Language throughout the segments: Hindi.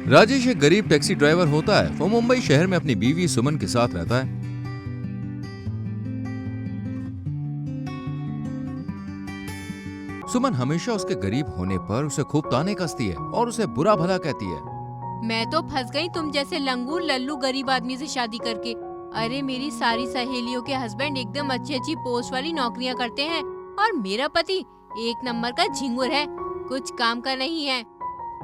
राजेश एक गरीब टैक्सी ड्राइवर होता है। वो मुंबई शहर में अपनी बीवी सुमन के साथ रहता है। सुमन हमेशा उसके गरीब होने पर उसे खूब ताने कसती है और उसे बुरा भला कहती है। मैं तो फंस गई तुम जैसे लंगूर लल्लू गरीब आदमी से शादी करके। अरे मेरी सारी सहेलियों के हस्बैंड एकदम अच्छी अच्छी पोस्ट वाली नौकरियां करते हैं और मेरा पति एक नंबर का झिंगुर है, कुछ काम का नहीं है।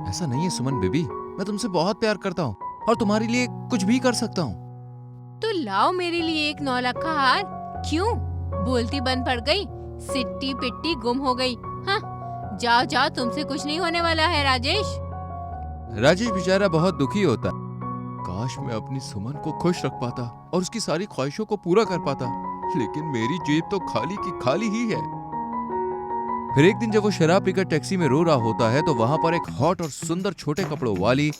ऐसा नहीं है सुमन बेबी, मैं तुमसे बहुत प्यार करता हूँ और तुम्हारे लिए कुछ भी कर सकता हूँ। तो लाओ मेरे लिए एक 9 लाख का हार। क्यों बोलती बंद पड़ गई, सिट्टी पिट्टी गुम हो गई। हाँ जाओ जाओ, तुमसे कुछ नहीं होने वाला है राजेश। राजेश बेचारा बहुत दुखी होता है। काश मैं अपनी सुमन को खुश रख पाता और उसकी सारी ख्वाहिशों को पूरा कर पाता, लेकिन मेरी जेब तो खाली की खाली ही है। फिर एक दिन जब वो शराब पीकर टैक्सी में रो रहा होता है तो वहां पर एक हॉट और सुंदर छोटे कपड़ों वाली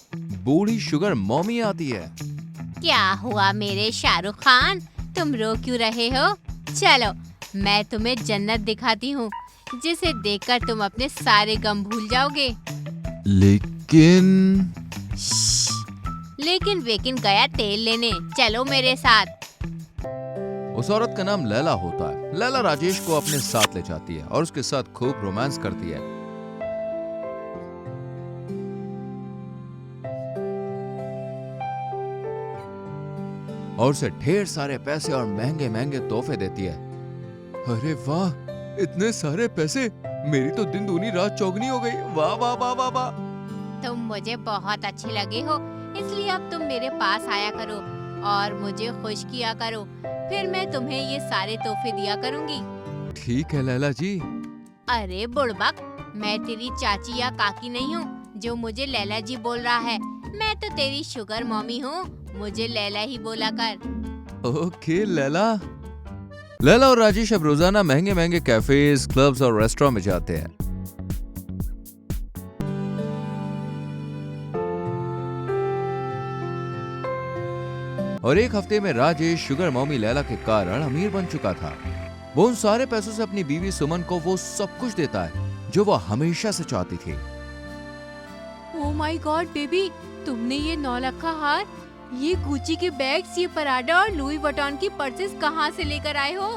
बूढ़ी शुगर मॉमी आती है। क्या हुआ मेरे शाहरुख खान, तुम रो क्यों रहे हो? चलो मैं तुम्हें जन्नत दिखाती हूँ, जिसे देखकर तुम अपने सारे गम भूल जाओगे। लेकिन वेकिन गया तेल लेने, चलो मेरे साथ। उस औरत का नाम लैला होता है। लैला राजेश को अपने साथ ले जाती है और उसके साथ खूब रोमांस करती है। और उसे ढेर सारे पैसे और महंगे महंगे तोहफे देती है। अरे वाह, इतने सारे पैसे, मेरी तो दिन दूनी रात चौगनी हो गई। वाह वाह वाह वाह वाह। तुम मुझे बहुत अच्छे लगे हो, इसलिए अब तुम मेरे पास आया करो और मुझे खुश किया करो, फिर मैं तुम्हें ये सारे तोहफे दिया करूंगी। ठीक है लैला जी। अरे बुड़बक, मैं तेरी चाची या काकी नहीं हूँ जो मुझे लैला जी बोल रहा है। मैं तो तेरी शुगर मॉमी हूँ, मुझे लैला ही बोला कर। ओके लैला। लैला और राजेश अब रोजाना महंगे महंगे कैफेज, क्लब्स और रेस्टोरेंट में जाते हैं। और एक हफ्ते में राजेश शुगर मॉमी लैला के कारण अमीर बन चुका था। वो उन सारे पैसों से अपनी बीवी सुमन को वो सब कुछ देता है जो वो हमेशा से चाहती थी। ओह माय गॉड बेबी, तुमने ये 9 लाख का हार, ये गुची के बैग्स, ये पराडा और लुई वुइटन की पर्सेस कहाँ से लेकर आए हो?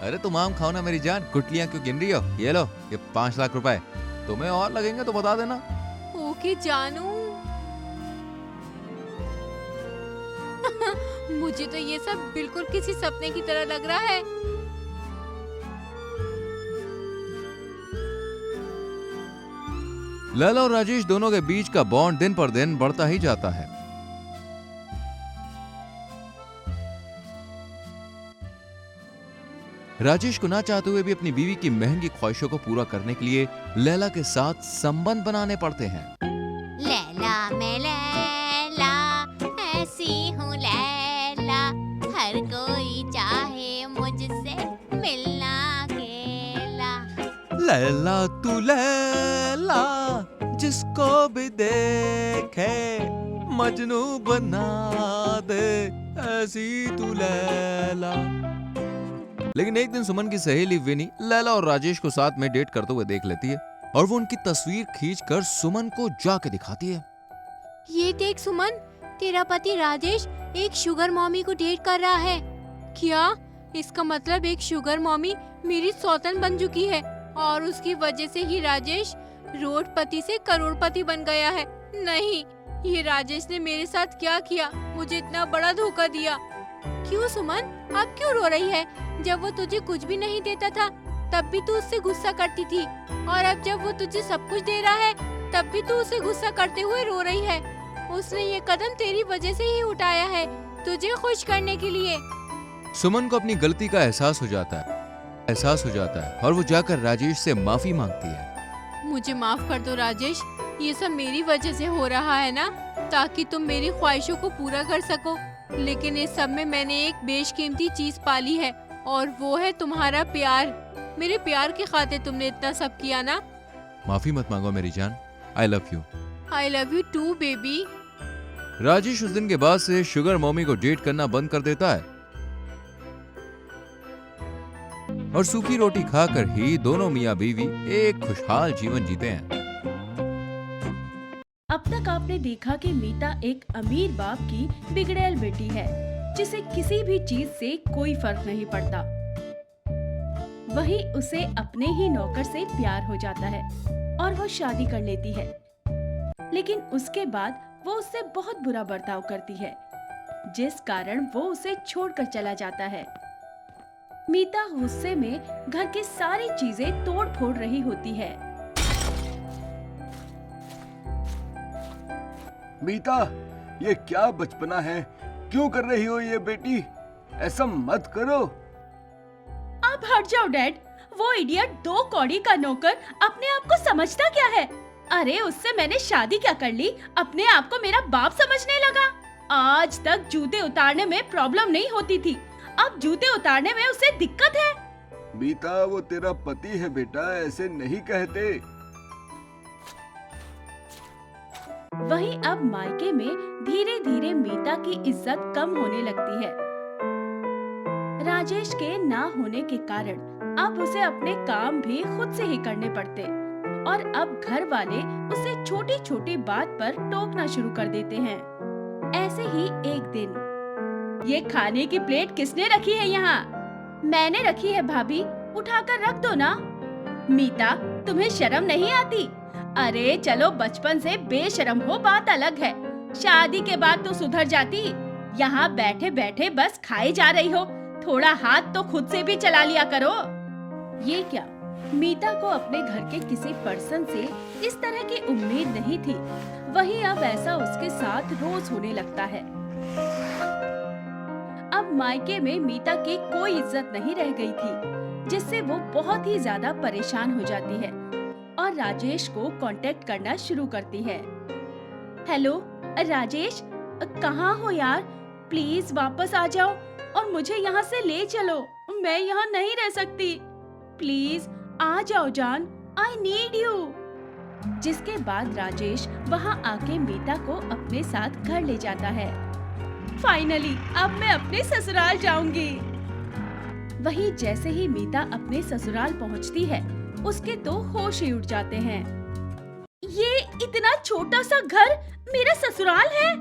अरे तुम आम खाओ ना मेरी जान, गुटलियां क्यों गिन रही हो? ये लो, ये 5 लाख रुपए। तुम्हें और लगेंगे तो बता देना। ओके जानू। मुझे तो ये सब बिल्कुल किसी सपने की तरह लग रहा है। लैला और राजेश दोनों के बीच का बॉन्ड दिन पर दिन बढ़ता ही जाता है। राजेश को ना चाहते हुए भी अपनी बीवी की महंगी ख्वाहिशों को पूरा करने के लिए लैला के साथ संबंध बनाने पड़ते हैं। लैला मैं लैला, ऐसी हूँ लैला, हर कोई चाहे मुझसे मिलना अकेला। लैला तू लैला, जिसको भी देखे मजनू बना दे, ऐसी तू लैला। लेकिन एक दिन सुमन की सहेली विनी लैला और राजेश को साथ में डेट करते हुए देख लेती है और वो उनकी तस्वीर खींचकर सुमन को जाके दिखाती है। ये देख सुमन, तेरा पति राजेश एक शुगर मॉमी को डेट कर रहा है। क्या इसका मतलब एक शुगर मॉमी मेरी सौतन बन चुकी है और उसकी वजह से ही राजेश रोडपति से करोड़पति बन गया है? नहीं, ये राजेश ने मेरे साथ क्या किया, मुझे इतना बड़ा धोखा दिया। क्यों सुमन, अब क्यों रो रही है? जब वो तुझे कुछ भी नहीं देता था तब भी तू उससे गुस्सा करती थी, और अब जब वो तुझे सब कुछ दे रहा है तब भी तू उसे गुस्सा करते हुए रो रही है। उसने ये कदम तेरी वजह से ही उठाया है, तुझे खुश करने के लिए। सुमन को अपनी गलती का एहसास हो जाता है और वो जाकर राजेश से माफी मांगती है। मुझे माफ कर दो राजेश, ये सब मेरी वजह से हो रहा है ना, ताकि तुम मेरी ख्वाहिशों को पूरा कर सको। लेकिन इस सब में मैंने एक बेशकीमती चीज पाली है और वो है तुम्हारा प्यार। मेरे प्यार के खातिर तुमने इतना सब किया ना। माफी मत मांगो मेरी जान, I love you. I love you too baby. Rajesh उस दिन के बाद से शुगर मॉमी को डेट करना बंद कर देता है और सूखी रोटी खाकर ही दोनों मियां बीवी एक खुशहाल जीवन जीते हैं। अब तक आपने देखा कि मीता एक अमीर बाप की बिगड़ैल बेटी है, जिसे किसी भी चीज से कोई फर्क नहीं पड़ता। वहीं उसे अपने ही नौकर से प्यार हो जाता है और वो शादी कर लेती है। लेकिन उसके बाद वो उससे बहुत बुरा बर्ताव करती है, जिस कारण वो उसे छोड़कर चला जाता है। मीता गुस्से में घर की सारी चीजें तोड़ फोड़ रही होती है। मीता, ये क्या बचपना है? क्यों कर रही हो ये बेटी? ऐसा मत करो। आप हट जाओ डैड। वो इडियट 2 कौड़ी का नौकर अपने आप को समझता क्या है? अरे उससे मैंने शादी क्या कर ली, अपने आप को मेरा बाप समझने लगा। आज तक जूते उतारने में प्रॉब्लम नहीं होती थी, अब जूते उतारने में उसे दिक्कत है। मीता, वो तेरा पति है बेटा, ऐसे नहीं कहते। वहीं अब मायके में धीरे धीरे मीता की इज्जत कम होने लगती है। राजेश के ना होने के कारण अब उसे अपने काम भी खुद से ही करने पड़ते और अब घर वाले उसे छोटी छोटी बात पर टोकना शुरू कर देते हैं। ऐसे ही एक दिन, ये खाने की प्लेट किसने रखी है यहाँ? मैंने रखी है भाभी, उठाकर रख दो ना। मीता, तुम्हें शर्म नहीं आती? अरे चलो, बचपन से बेशर्म हो बात अलग है, शादी के बाद तो सुधर जाती। यहाँ बैठे बैठे बस खाई जा रही हो, थोड़ा हाथ तो खुद से भी चला लिया करो। ये क्या, मीता को अपने घर के किसी पर्सन से इस तरह की उम्मीद नहीं थी। वहीं अब ऐसा उसके साथ रोज होने लगता है। अब मायके में मीता की कोई इज्जत नहीं रह गई थी, जिससे वो बहुत ही ज्यादा परेशान हो जाती है और राजेश को कांटेक्ट करना शुरू करती है। हेलो राजेश, कहाँ हो यार? प्लीज वापस आ जाओ और मुझे यहाँ से ले चलो, मैं यहाँ नहीं रह सकती। प्लीज आ जाओ जान, आई नीड यू। जिसके बाद राजेश वहाँ आके मीता को अपने साथ घर ले जाता है। फाइनली अब मैं अपने ससुराल जाऊंगी। वहीं जैसे ही मीता अपने ससुराल पहुँचती है, उसके तो होश ही उड़ जाते हैं। ये इतना छोटा सा घर मेरा ससुराल है?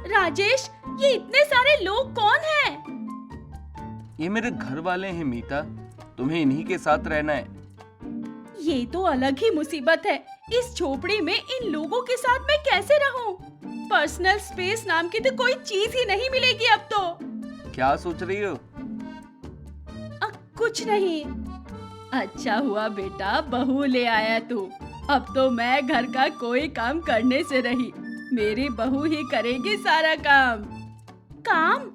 राजेश, ये इतने सारे लोग कौन हैं? ये मेरे घर वाले हैं मीता, तुम्हें इन्हीं के साथ रहना है। ये तो अलग ही मुसीबत है। इस झोपड़ी में इन लोगों के साथ मैं कैसे रहूं? पर्सनल स्पेस नाम की तो कोई चीज ही नहीं मिलेगी अब तो। क्या सोच रही हो? कुछ नहीं। अच्छा हुआ बेटा, बहू ले आया तू। अब तो मैं घर का कोई काम करने से रही, मेरी बहू ही करेगी सारा काम। काम?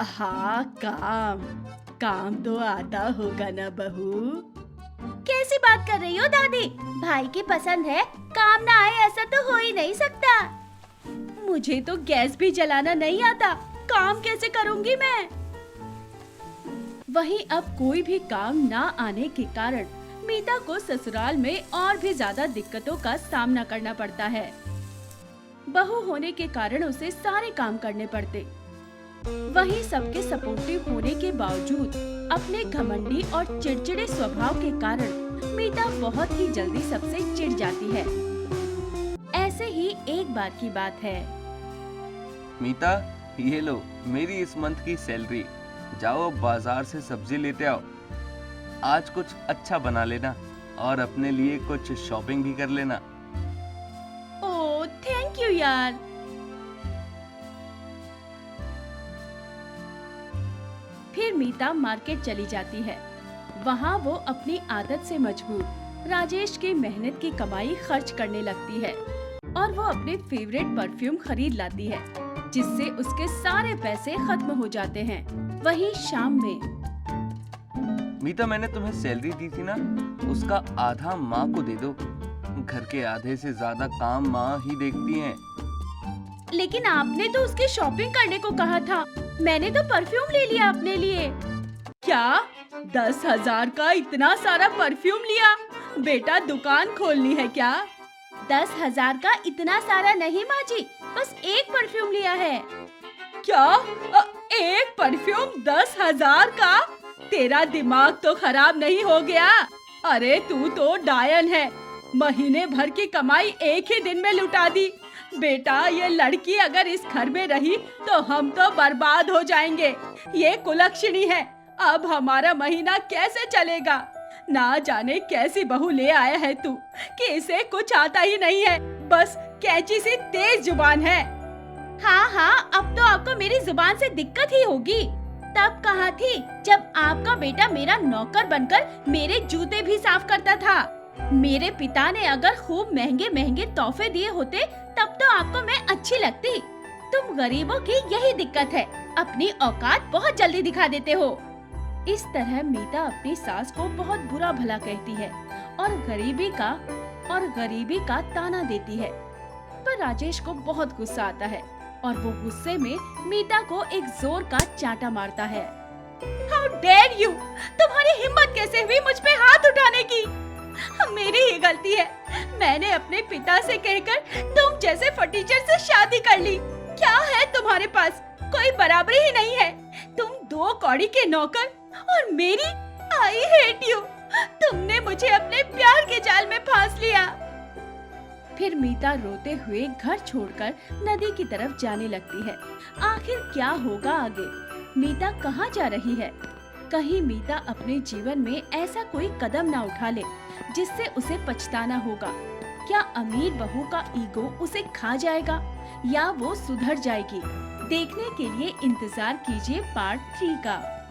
हाँ काम तो आता होगा ना बहू। कैसी बात कर रही हो दादी? भाई की पसंद है, काम ना आए ऐसा तो हो ही नहीं सकता। मुझे तो गैस भी जलाना नहीं आता, काम कैसे करूंगी मैं? वहीं अब कोई भी काम ना आने के कारण मीता को ससुराल में और भी ज्यादा दिक्कतों का सामना करना पड़ता है। बहू होने के कारण उसे सारे काम करने पड़ते। वहीं सबके सपोर्टिव होने के बावजूद अपने घमंडी और चिड़चिड़े स्वभाव के कारण मीता बहुत ही जल्दी सबसे चिढ़ जाती है। ऐसे ही एक बार की बात है। मीता, ये लो मेरी इस मंथ की सैलरी, जाओ अब बाजार से सब्जी लेते आओ। आज कुछ अच्छा बना लेना और अपने लिए कुछ शॉपिंग भी कर लेना। ओह थैंक यू यार। फिर मीता मार्केट चली जाती है। वहाँ वो अपनी आदत से मजबूर राजेश की मेहनत की कमाई खर्च करने लगती है और वो अपने फेवरेट परफ्यूम खरीद लाती है, जिससे उसके सारे पैसे खत्म हो जाते हैं। वहीं शाम में, मीता, मैंने तुम्हें सैलरी दी थी ना, उसका आधा माँ को दे दो। घर के आधे से ज्यादा काम माँ ही देखती हैं। लेकिन आपने तो उसकी शॉपिंग करने को कहा था, मैंने तो परफ्यूम ले लिया अपने लिए। क्या 10,000 का इतना सारा परफ्यूम लिया? बेटा दुकान खोलनी है क्या? 10,000 का इतना सारा नहीं माँ जी, बस एक परफ्यूम लिया है। क्या एक परफ्यूम 10,000 का? तेरा दिमाग तो खराब नहीं हो गया? अरे तू तो डायन है, महीने भर की कमाई एक ही दिन में लुटा दी। बेटा, ये लड़की अगर इस घर में रही तो हम तो बर्बाद हो जाएंगे। ये कुलक्षणी है, अब हमारा महीना कैसे चलेगा? ना जाने कैसी बहू ले आया है तू कि इसे कुछ आता ही नहीं है, बस कैंची सी तेज जुबान है। हाँ, अब तो आपको मेरी जुबान से दिक्कत ही होगी। तब कहाँ थी जब आपका बेटा मेरा नौकर बनकर मेरे जूते भी साफ करता था। मेरे पिता ने अगर खूब महंगे महंगे तोहफे दिए होते तब तो आपको मैं अच्छी लगती। तुम गरीबों की यही दिक्कत है, अपनी औकात बहुत जल्दी दिखा देते हो। इस तरह मीता अपनी सास को बहुत बुरा भला कहती है और गरीबी का ताना देती है। पर राजेश को बहुत गुस्सा आता है और वो गुस्से में मीता को एक जोर का चांटा मारता है। How dare you! तुम्हारी हिम्मत कैसे हुई मुझ पे हाथ उठाने की? मेरी ही गलती है, मैंने अपने पिता से कहकर तुम जैसे फटीचर से शादी कर ली। क्या है तुम्हारे पास? कोई बराबरी ही नहीं है। तुम 2 कौड़ी के नौकर और मेरी। I hate you! तुमने मुझे अपने प्यार के जाल में फांस लिया। फिर मीता रोते हुए घर छोड़कर नदी की तरफ जाने लगती है। आखिर क्या होगा आगे? मीता कहाँ जा रही है? कहीं मीता अपने जीवन में ऐसा कोई कदम ना उठा ले जिससे उसे पछताना होगा। क्या अमीर बहू का ईगो उसे खा जाएगा या वो सुधर जाएगी? देखने के लिए इंतजार कीजिए पार्ट 3 का।